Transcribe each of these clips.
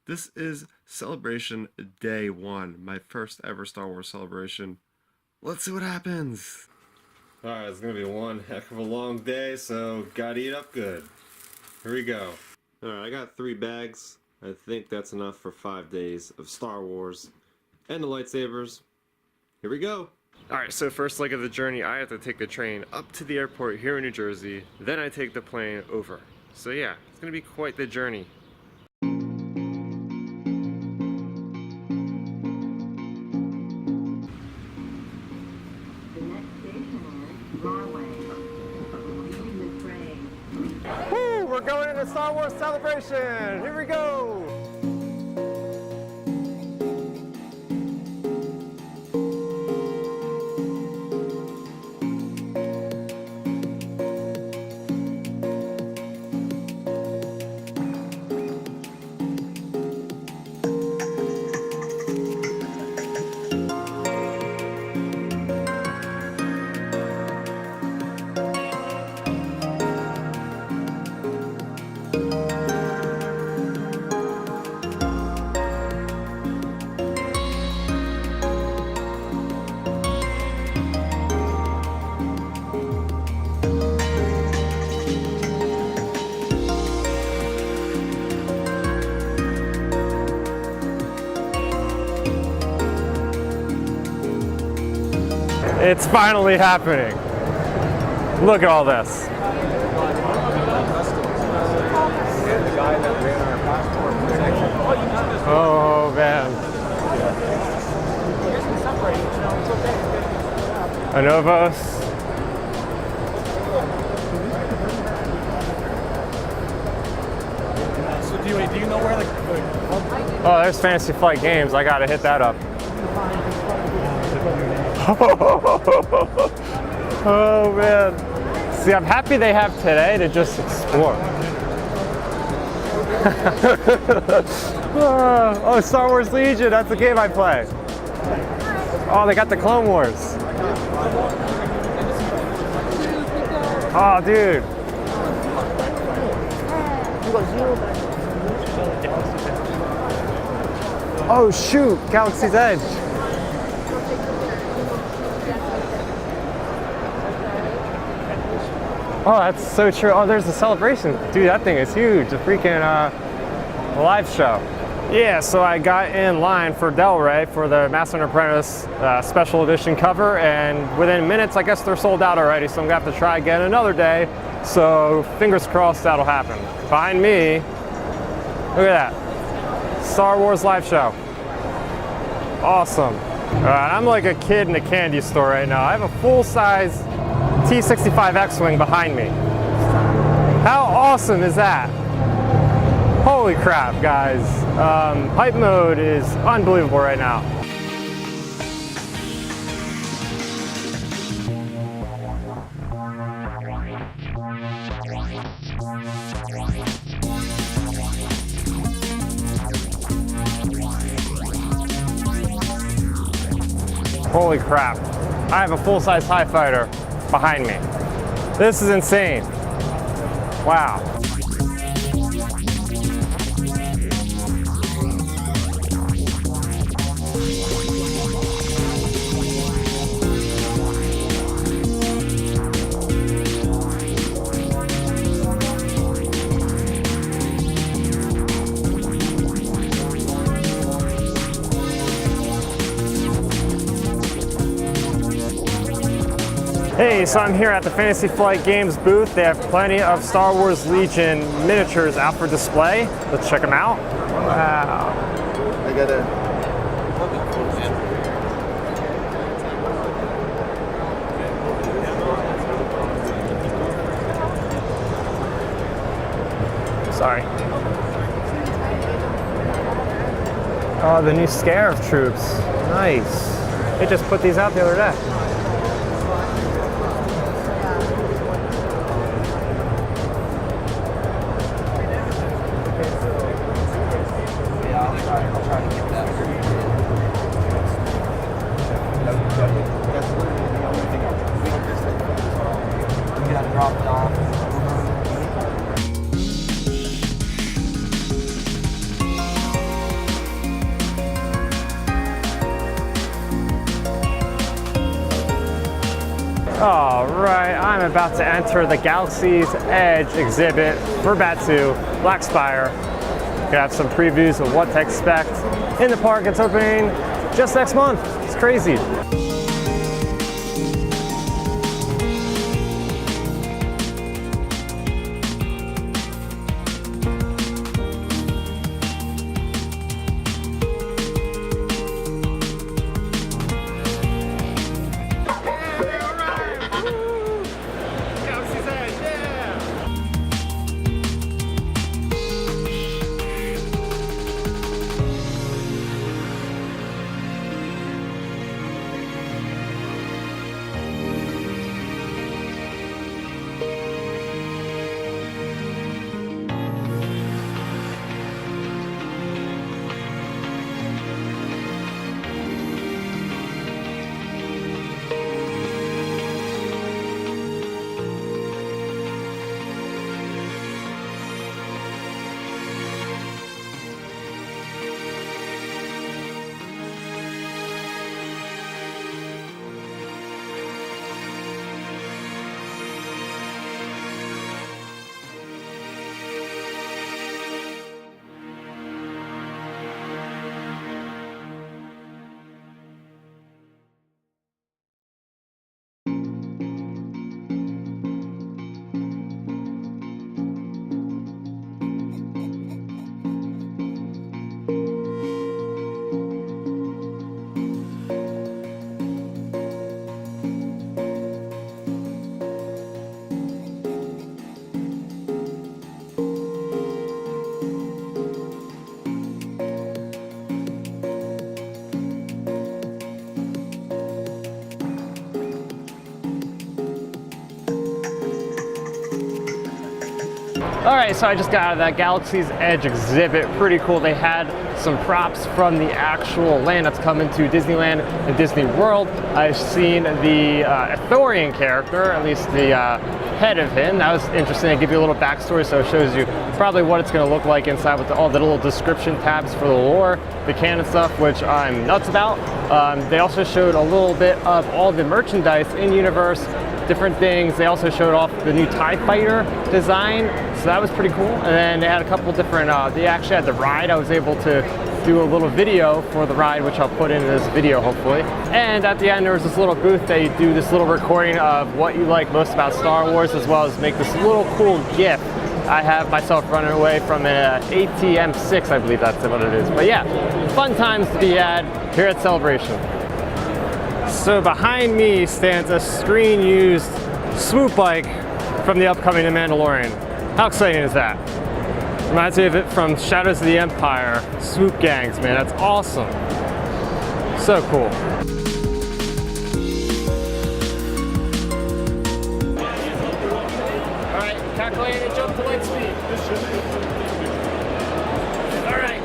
This is Celebration Day 1, my first ever Star Wars celebration. Let's see what happens. Alright, it's gonna be one heck of a long day, so gotta eat up good. Here we go. Alright, I got 3 bags. I think that's enough for 5 days of Star Wars and the lightsabers. Here we go. Alright, so first leg of the journey, I have to take the train up to the airport here in New Jersey. Then I take the plane over. So yeah, it's gonna be quite the journey. Woo! We're going into Star Wars Celebration! Here we go! It's finally happening. Look at all this. Oh man. Anovos. So do you know where Oh, there's Fantasy Flight Games. I gotta hit that up. Oh man. See, I'm happy they have today to just explore. Oh, Star Wars Legion, that's the game I play. Oh, they got the Clone Wars. Oh, dude. Oh, shoot, Galaxy's Edge. Oh, that's so true. Oh, there's a celebration. Dude, that thing is huge. A freaking live show. Yeah, so I got in line for Del Rey for the Master and Apprentice special edition cover, and within minutes, I guess they're sold out already, so I'm gonna have to try again another day. So fingers crossed that'll happen. Behind me, look at that. Star Wars live show. Awesome. I'm like a kid in a candy store right now. I have a full-size T-65 X-Wing behind me. How awesome is that? Holy crap, guys. Hype mode is unbelievable right now. Holy crap. I have a full-size TIE fighter behind me. This is insane. Wow. Hey, so I'm here at the Fantasy Flight Games booth. They have plenty of Star Wars Legion miniatures out for display. Let's check them out. Wow. I gotta. Sorry. Oh, the new Scarab troops. Nice. They just put these out the other day. Dropped off. I'm about to enter the Galaxy's Edge exhibit for Batu, Black Spire. Gonna have some previews of what to expect in the park. It's opening just next month. It's crazy. All right, so I just got out of that Galaxy's Edge exhibit. Pretty cool. They had some props from the actual land that's coming to Disneyland and Disney World. I've seen the Ithorian character, at least the head of him. That was interesting. I give you a little backstory, so it shows you probably what it's going to look like inside with all the little description tabs for the lore, the canon stuff, which I'm nuts about. They also showed a little bit of all the merchandise in universe, different things. They also showed off the new TIE Fighter design, so that was pretty cool. And then they had a couple different, they actually had the ride. I was able to do a little video for the ride, which I'll put in this video hopefully. And at the end there was this little booth. They do this little recording of what you like most about Star Wars, as well as make this little cool GIF. I have myself running away from an ATM-6, I believe that's what it is. But yeah, fun times to be had here at Celebration. So behind me stands a screen-used swoop bike from the upcoming The Mandalorian. How exciting is that? Reminds me of it from Shadows of the Empire. Swoop gangs, man, that's awesome. So cool. All right, calculating a jump to light speed. All right.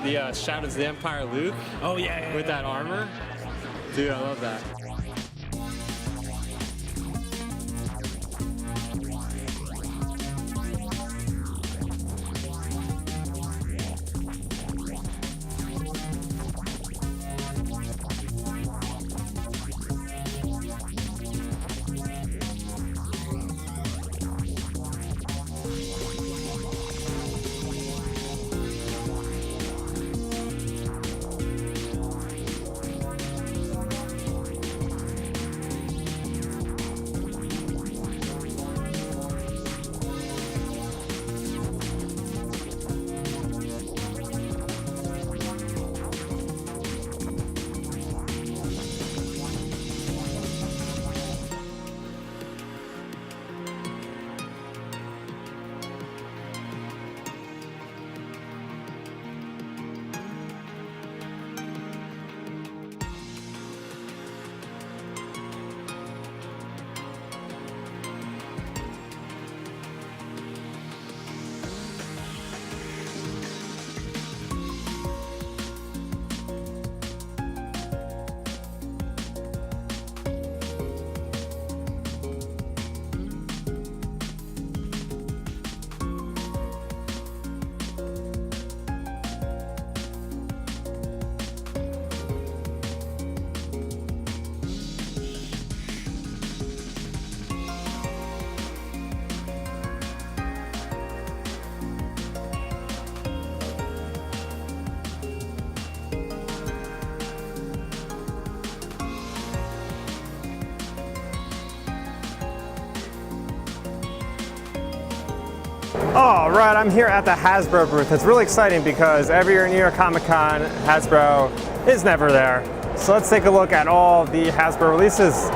The Shadows of the Empire Luke. Oh yeah, with that armor. Dude, I love that. All right, I'm here at the Hasbro booth. It's really exciting because every year New York Comic Con, Hasbro is never there. So let's take a look at all the Hasbro releases.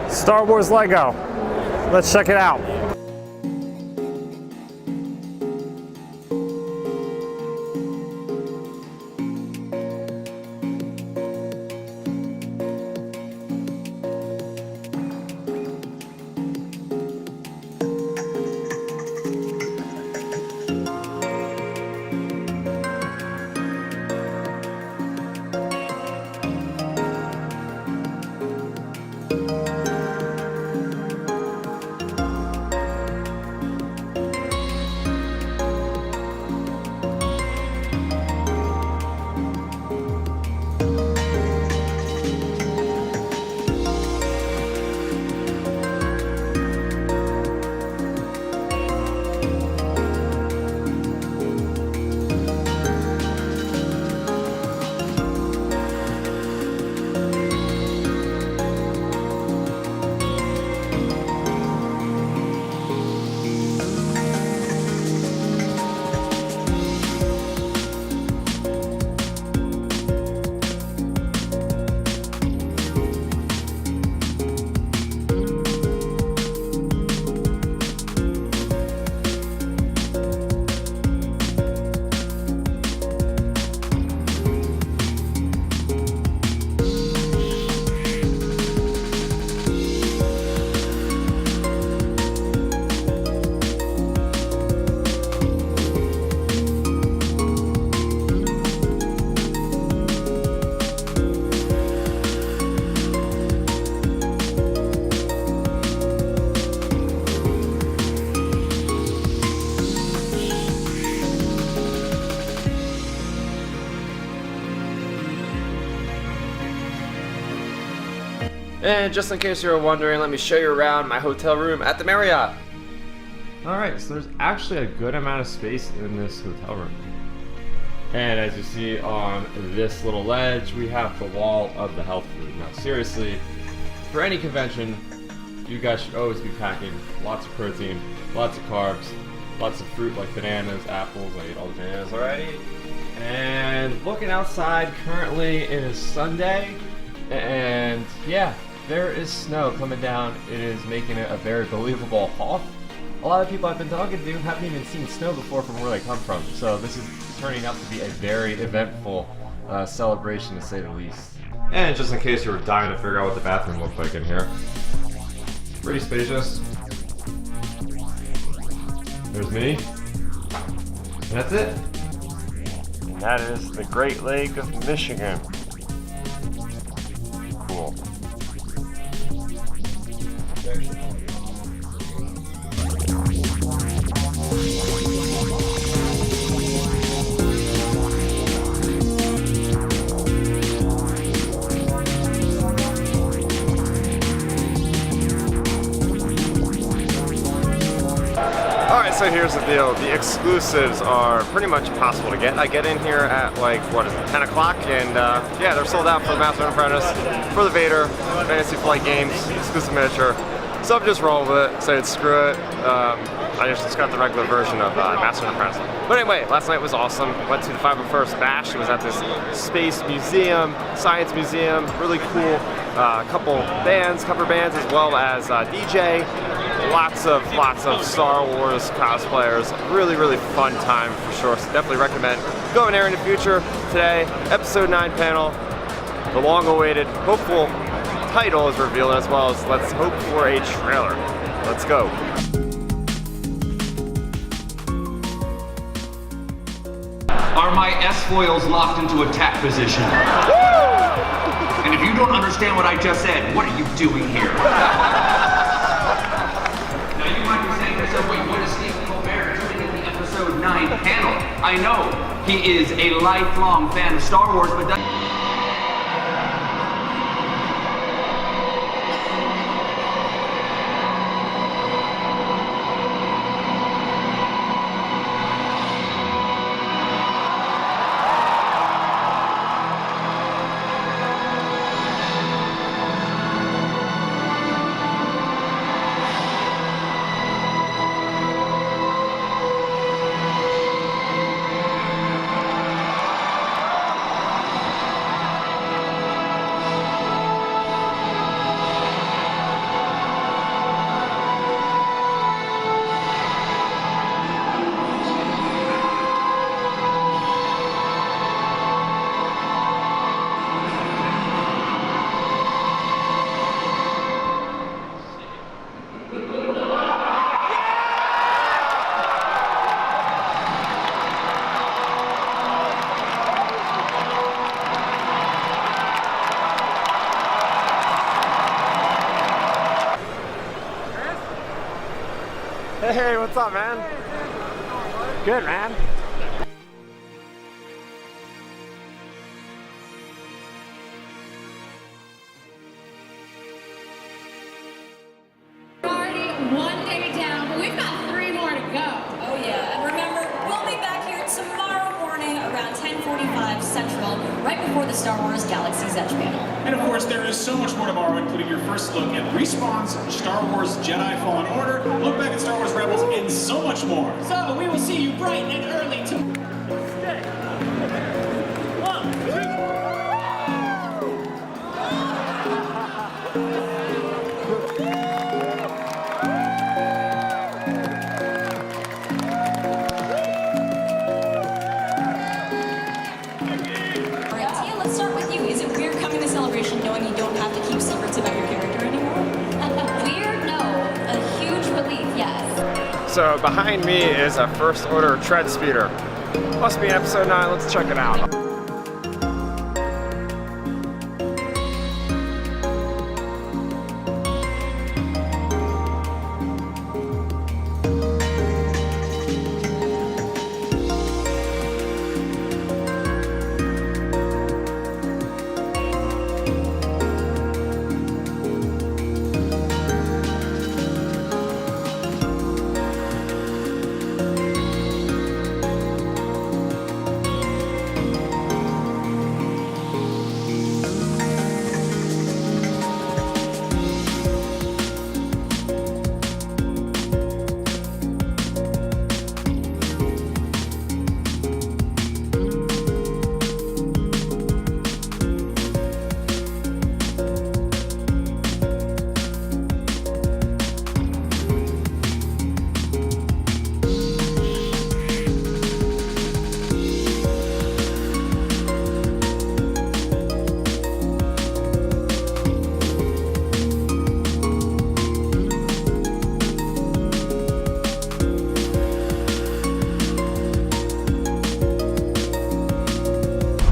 Star Wars Lego. Let's check it out. And just in case you were wondering, let me show you around my hotel room at the Marriott. Alright, so there's actually a good amount of space in this hotel room. And as you see on this little ledge, we have the wall of the health food. Now seriously, for any convention, you guys should always be packing lots of protein, lots of carbs, lots of fruit like bananas, apples. I ate all the bananas already. And looking outside, currently it is Sunday, and yeah, there is snow coming down. It is making it a very believable haul. A lot of people I've been talking to haven't even seen snow before from where they come from, so this is turning out to be a very eventful celebration, to say the least. And just in case you were dying to figure out what the bathroom looked like in here, pretty spacious. There's me. And that's it. And that is the Great Lake of Michigan. Cool. so here's the deal. The exclusives are pretty much impossible to get. I get in here at like, what is it, 10 o'clock? And yeah, they're sold out for the Master and Apprentice, for the Vader, Fantasy Flight Games, exclusive miniature. So I'm just rolling with it, saying screw it. I just got the regular version of Master and Apprentice. But anyway, last night was awesome. Went to the 501st Bash. It was at this space museum, science museum, really cool. Couple bands, cover bands, as well as DJ. Lots of Star Wars cosplayers. Really fun time for sure. So definitely recommend going there in the future. Today, episode 9 panel, the long-awaited, hopeful title is revealed, as well as let's hope for a trailer. Let's go. Are my S-foils locked into attack position? And if you don't understand what I just said, what are you doing here? Now you might be saying to yourself, wait, what is Stephen Colbert doing in the episode 9 panel? I know he is a lifelong fan of Star Wars, but Hey, what's up, man? Good, man. We're already one day down, but we've got 3 more to go. Oh yeah, and remember, we'll be back here tomorrow morning around 10:45 Central, right before the Star Wars Galaxy's Edge panel. And of course, there is so much more tomorrow, including your first look at Respawn's Star Wars Jedi Fallen Order, look back at Star Wars Rebels, and so much more. So we will see you bright and early tomorrow. Let's start with you. Is it weird coming to Celebration knowing you don't have to keep secrets about your character anymore? Weird? No. A huge relief, yes. So behind me is a First Order tread speeder. Must be episode 9. Let's check it out.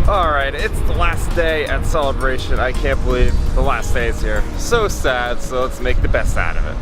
Alright, it's the last day at Celebration. I can't believe the last day is here. So sad, so let's make the best out of it.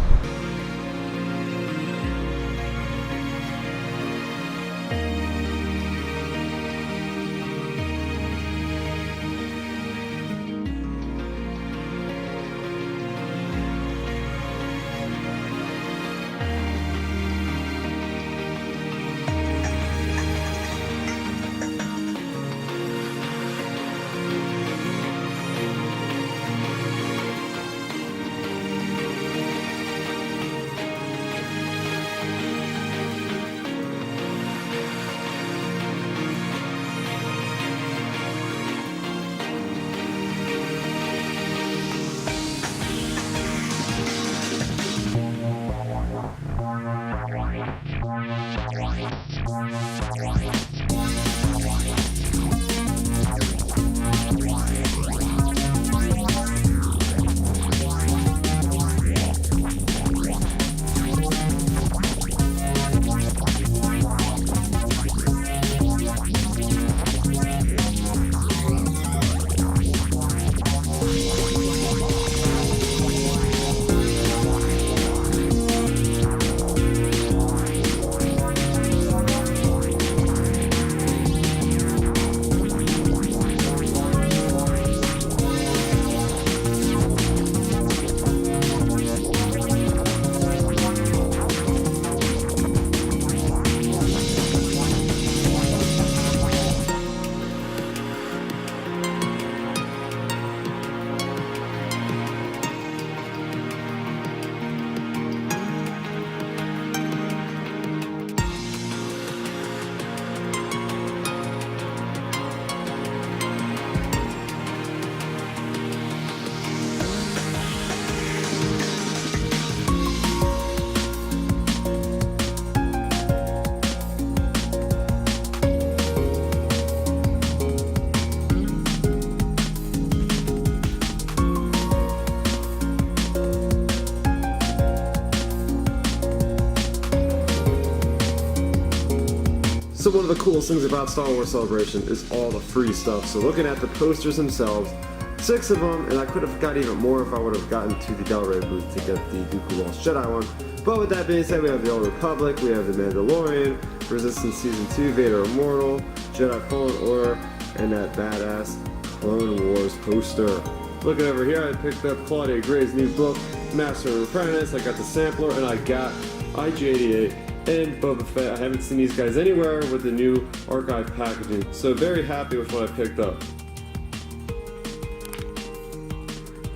one of the coolest things about Star Wars Celebration is all the free stuff. So looking at the posters themselves, 6 of them, and I could have got even more if I would have gotten to the Starrapter booth to get the Dooku Lost Jedi one. But with that being said, we have the Old Republic, we have the Mandalorian, Resistance Season 2, Vader Immortal, Jedi Fallen Order, and that badass Clone Wars poster. Looking over here, I picked up Claudia Gray's new book, Master and Apprentice. I got the sampler, and I got IG-88 and Boba Fett. I haven't seen these guys anywhere with the new archive packaging, so very happy with what I picked up.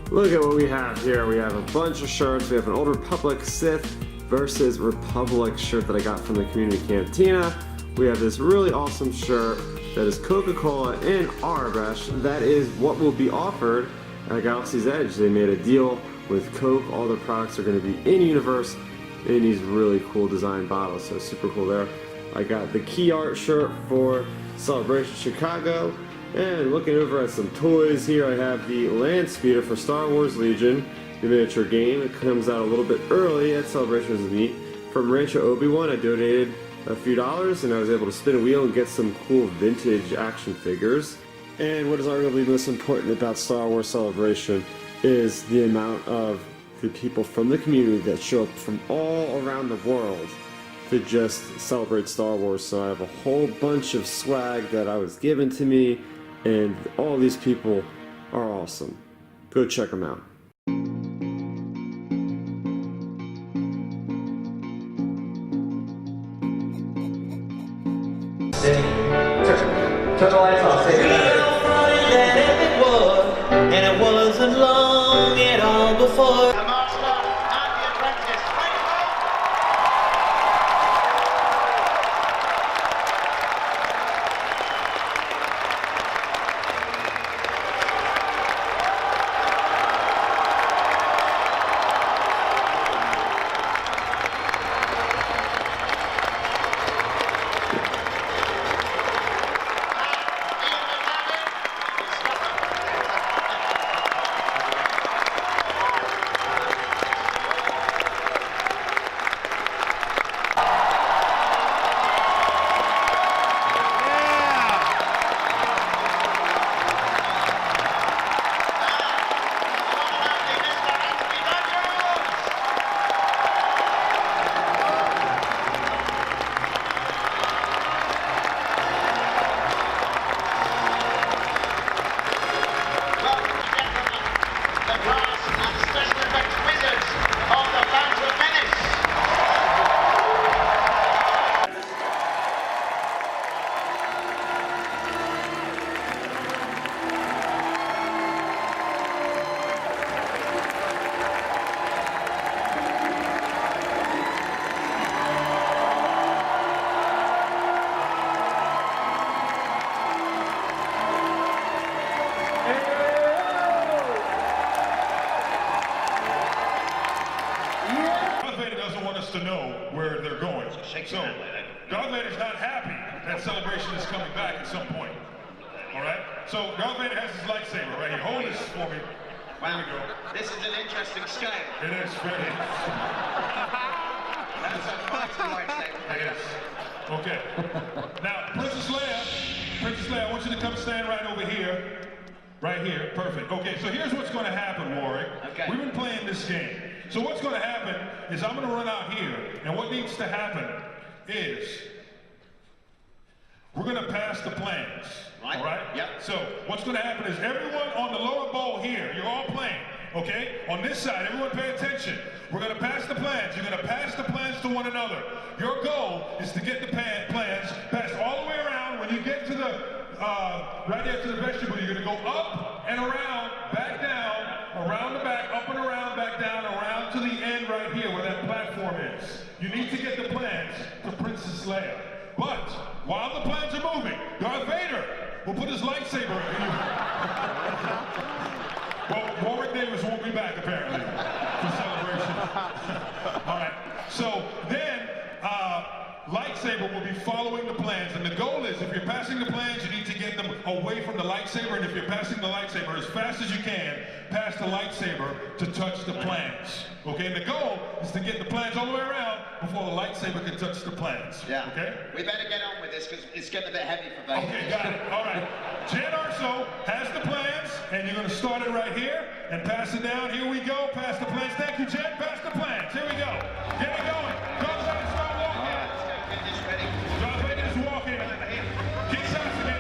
Look at what we have here. We have a bunch of shirts. We have an Old Republic Sith versus Republic shirt that I got from the Community Cantina. We have this really awesome shirt that is Coca-Cola and Arabesh. That is what will be offered at Galaxy's Edge. They made a deal with Coke. All their products are going to be in-universe in these really cool design bottles, so super cool there. I got the key art shirt for Celebration Chicago. And looking over at some toys here, I have the Land Speeder for Star Wars Legion, the miniature game. It comes out a little bit early at Celebrations of Meat. From Rancho Obi-Wan, I donated a few dollars and I was able to spin a wheel and get some cool vintage action figures. And what is arguably most important about Star Wars Celebration is the amount of the people from the community that show up from all around the world to just celebrate Star Wars. So I have a whole bunch of swag that I was given to me, and all these people are awesome. Go check them out. Turn the lights off. Say and it wasn't long at all before. To know where they're going. So, Darth Vader's not happy that Celebration is coming back at some point. Alright? So, Darth Vader has his lightsaber right here. Hold this for me. There we go. This is an interesting scale. It is very. That's a mighty lightsaber. It is. Okay. Now, Princess Leia, I want you to come stand right over here. Right here. Perfect. Okay, so here's what's going to happen, Warwick. Okay. We've been playing this game. So what's going to happen is I'm going to run out here, and what needs to happen is we're going to pass the plans. Right. All right? Yep. So what's going to happen is everyone on the lower bowl here, you're all playing, okay? On this side, everyone pay attention. We're going to pass the plans. You're going to pass the plans to one another. Your goal is to get the plans passed all the way around. When you get to the right there to the vestibule, you're going to go up and around, back down, around the back, up and around, back down, around to the end right here where that platform is. You need to get the plans to Princess Leia. But while the plans are moving, Darth Vader will put his lightsaber in you. Well, Warwick Davis won't be back apparently for Celebration. All right, so then lightsaber will be following the plans, and the goal is if you're passing the plans, you need to get get them away from the lightsaber, and if you're passing the lightsaber as fast as you can, pass the lightsaber to touch the plans. Okay, and the goal is to get the plans all the way around before the lightsaber can touch the plans. Yeah. Okay? We better get on with this because it's getting a bit heavy for Vader. Okay, got it. All right. Jan Arso has the plans, and you're going to start it right here and pass it down. Here we go. Pass the plans. Thank you, Jan. Pass the plans. Here we go. Get it going. Darth Vader, start walking. All right, let's get this ready. Darth Vader is walking. Keep passing it.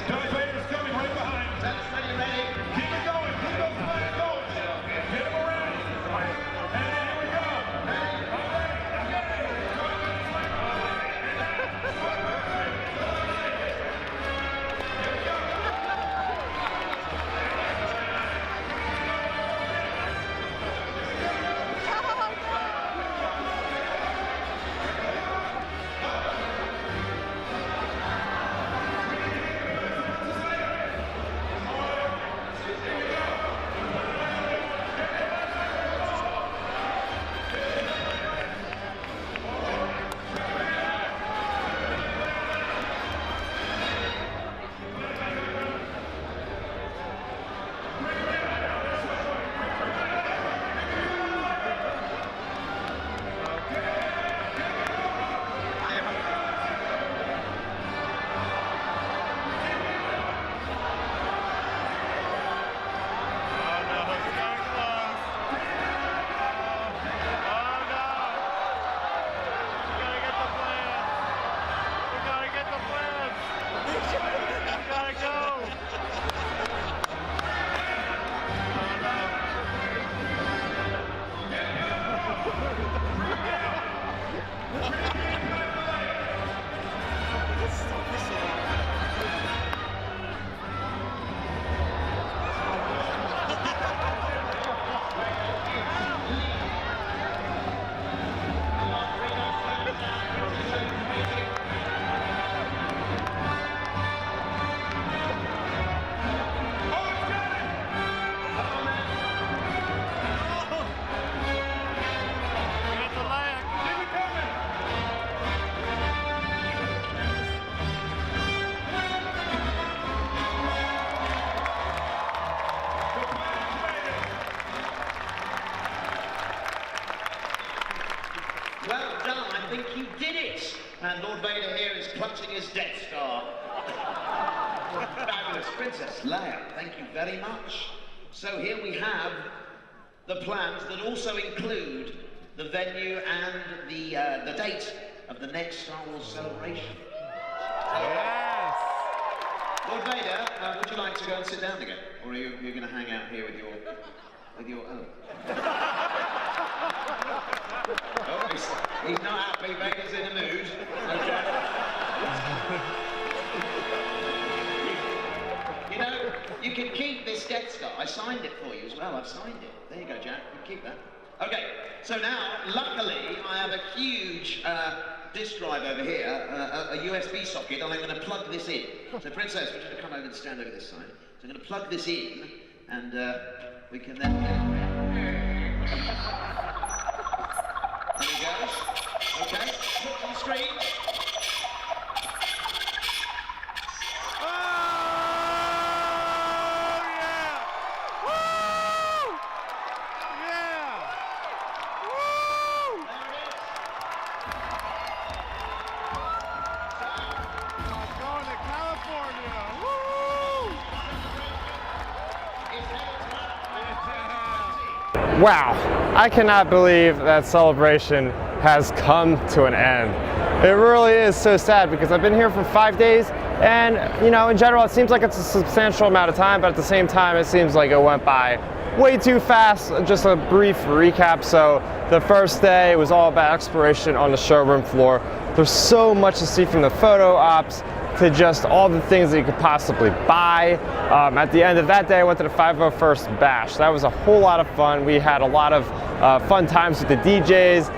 Darth Vader is coming right behind. That's ready, ready. Keep it going. Keep those plans going. Get them around. And then here we go. I'm ready. I'm ready. Well done, I think you did it. And Lord Vader here is clutching his Death Star. Fabulous. Princess Leia, thank you very much. So here we have the plans that also include the venue and the date of the next Star Wars celebration. Yes. Lord Vader, would you like to go and sit down again? Or are you going to hang out here with your own? Oh, he's not happy. Vader's in a mood. Okay. You know, you can keep this Death Star. I signed it for you as well. I've signed it. There you go, Jack. You can keep that. Okay. So now, luckily, I have a huge disk drive over here, a USB socket, and I'm going to plug this in. So, Princess, would you come over and stand over this side? So I'm going to plug this in, and we can then get it. There he goes. Okay, put on the screen. Oh, yeah! Woo! Yeah! Woo! There it is. I'm going to California! Woo! It's headed to Wow, I cannot believe that celebration has come to an end. It really is so sad because I've been here for 5 days and, you know, in general it seems like it's a substantial amount of time, but at the same time it seems like it went by way too fast. Just a brief recap. So the first day was all about exploration on the showroom floor. There's so much to see, from the photo ops to just all the things that you could possibly buy. At the end of that day, I went to the 501st Bash. That was a whole lot of fun. We had a lot of fun times with the DJs,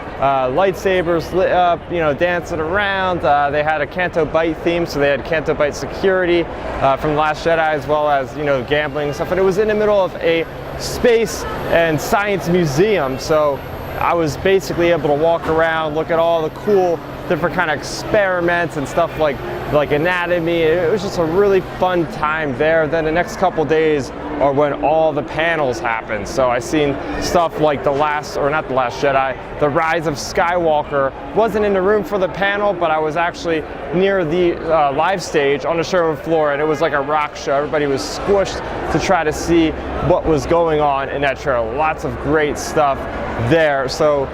lightsabers lit up, you know, dancing around. They had a Canto Bight theme, so they had Canto Bight security from The Last Jedi, as well as, you know, gambling and stuff. And it was in the middle of a space and science museum, so I was basically able to walk around, look at all the cool different kind of experiments and stuff like like anatomy. It was just a really fun time there. Then the next couple days are when all the panels happen. So I seen stuff like The Rise of Skywalker. Wasn't in the room for the panel, but I was actually near the live stage on the showroom floor, and it was like a rock show. Everybody was squished to try to see what was going on in that trailer. Lots of great stuff there. So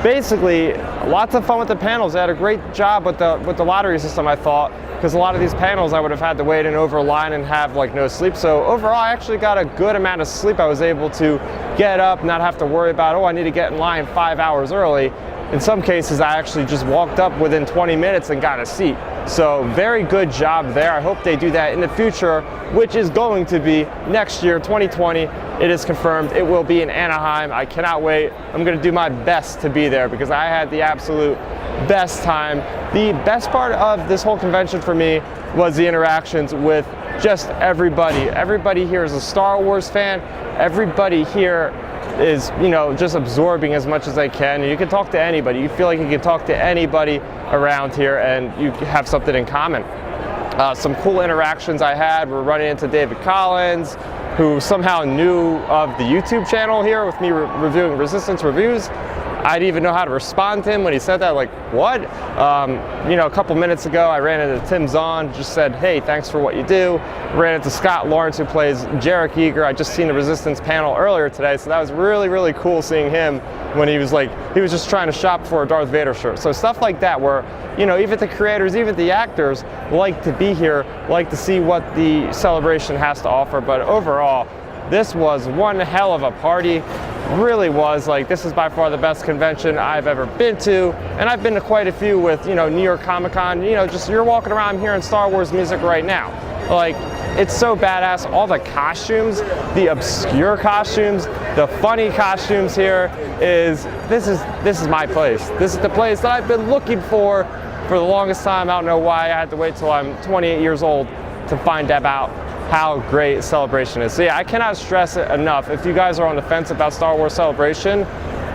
basically, lots of fun with the panels. They had a great job with the lottery system, I thought, because a lot of these panels I would have had to wait in over a line and have like no sleep. So overall, I actually got a good amount of sleep. I was able to get up, not have to worry about, oh, I need to get in line 5 hours early. In some cases, I actually just walked up within 20 minutes and got a seat. So very good job there. I hope they do that in the future, which is going to be next year, 2020. It is confirmed. It will be in Anaheim. I cannot wait. I'm going to do my best to be there because I had the absolute best time. The best part of this whole convention for me was the interactions with just everybody. Everybody here is a Star Wars fan. Everybody here is, you know, just absorbing as much as I can. You can talk to anybody. You feel like you can talk to anybody around here and you have something in common. Some cool interactions I had were running into David Collins, who somehow knew of the YouTube channel here with me reviewing Resistance reviews. I didn't even know how to respond to him when he said that, like, what? You know, a couple minutes ago, I ran into Tim Zahn, just said, hey, thanks for what you do. Ran into Scott Lawrence, who plays Jarek Yeager. I just seen the Resistance panel earlier today, so that was really, really cool seeing him when he was just trying to shop for a Darth Vader shirt. So stuff like that where, you know, even the creators, even the actors like to be here, like to see what the celebration has to offer. But overall, this was one hell of a party. Really was. Like, this is by far the best convention I've ever been to, and I've been to quite a few with, you know, New York Comic Con. You know, just you're walking around hearing Star Wars music right now. Like, it's so badass. All the costumes, the obscure costumes, the funny costumes here this is my place. This is the place that I've been looking for the longest time. I don't know why I had to wait till I'm 28 years old to find about how great Celebration is. So yeah, I cannot stress it enough. If you guys are on the fence about Star Wars Celebration,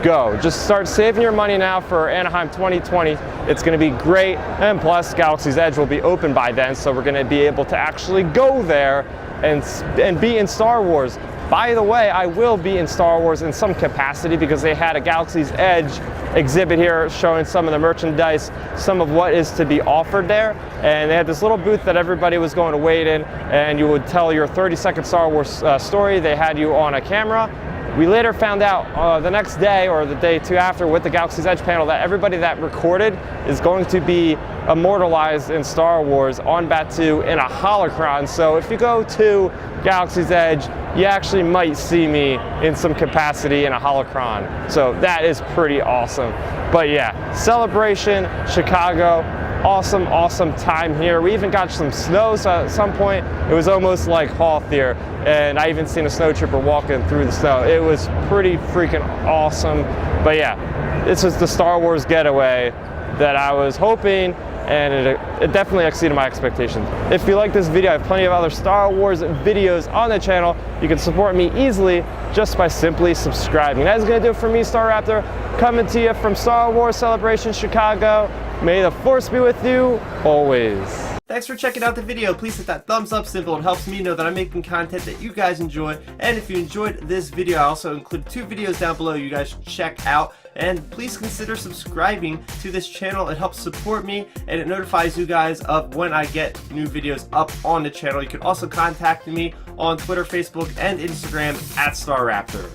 go. Just start saving your money now for Anaheim 2020. It's going to be great, and plus Galaxy's Edge will be open by then, so we're going to be able to actually go there and be in Star Wars. By the way, I will be in Star Wars in some capacity because they had a Galaxy's Edge exhibit here showing some of the merchandise, some of what is to be offered there. And they had this little booth that everybody was going to wait in, and you would tell your 30-second Star Wars story. They had you on a camera. We later found out the next day or the day two after with the Galaxy's Edge panel that everybody that recorded is going to be immortalized in Star Wars on Batuu in a holocron. So if you go to Galaxy's Edge, you actually might see me in some capacity in a holocron. So that is pretty awesome. But yeah, Celebration, Chicago, awesome, awesome time here. We even got some snow, so at some point it was almost like Hoth here, and I even seen a snow trooper walking through the snow. It was pretty freaking awesome. But yeah, this was the Star Wars getaway that I was hoping, and it definitely exceeded my expectations. If you like this video, I have plenty of other Star Wars videos on the channel. You can support me easily just by simply subscribing. That is going to do it for me, Starrapter, coming to you from Star Wars Celebration Chicago. May the Force be with you always. Thanks for checking out the video. Please hit that thumbs up symbol. It helps me know that I'm making content that you guys enjoy. And if you enjoyed this video, I also included 2 videos down below you guys should check out. And please consider subscribing to this channel. It helps support me, and it notifies you guys of when I get new videos up on the channel. You can also contact me on Twitter, Facebook, and Instagram at Starrapter.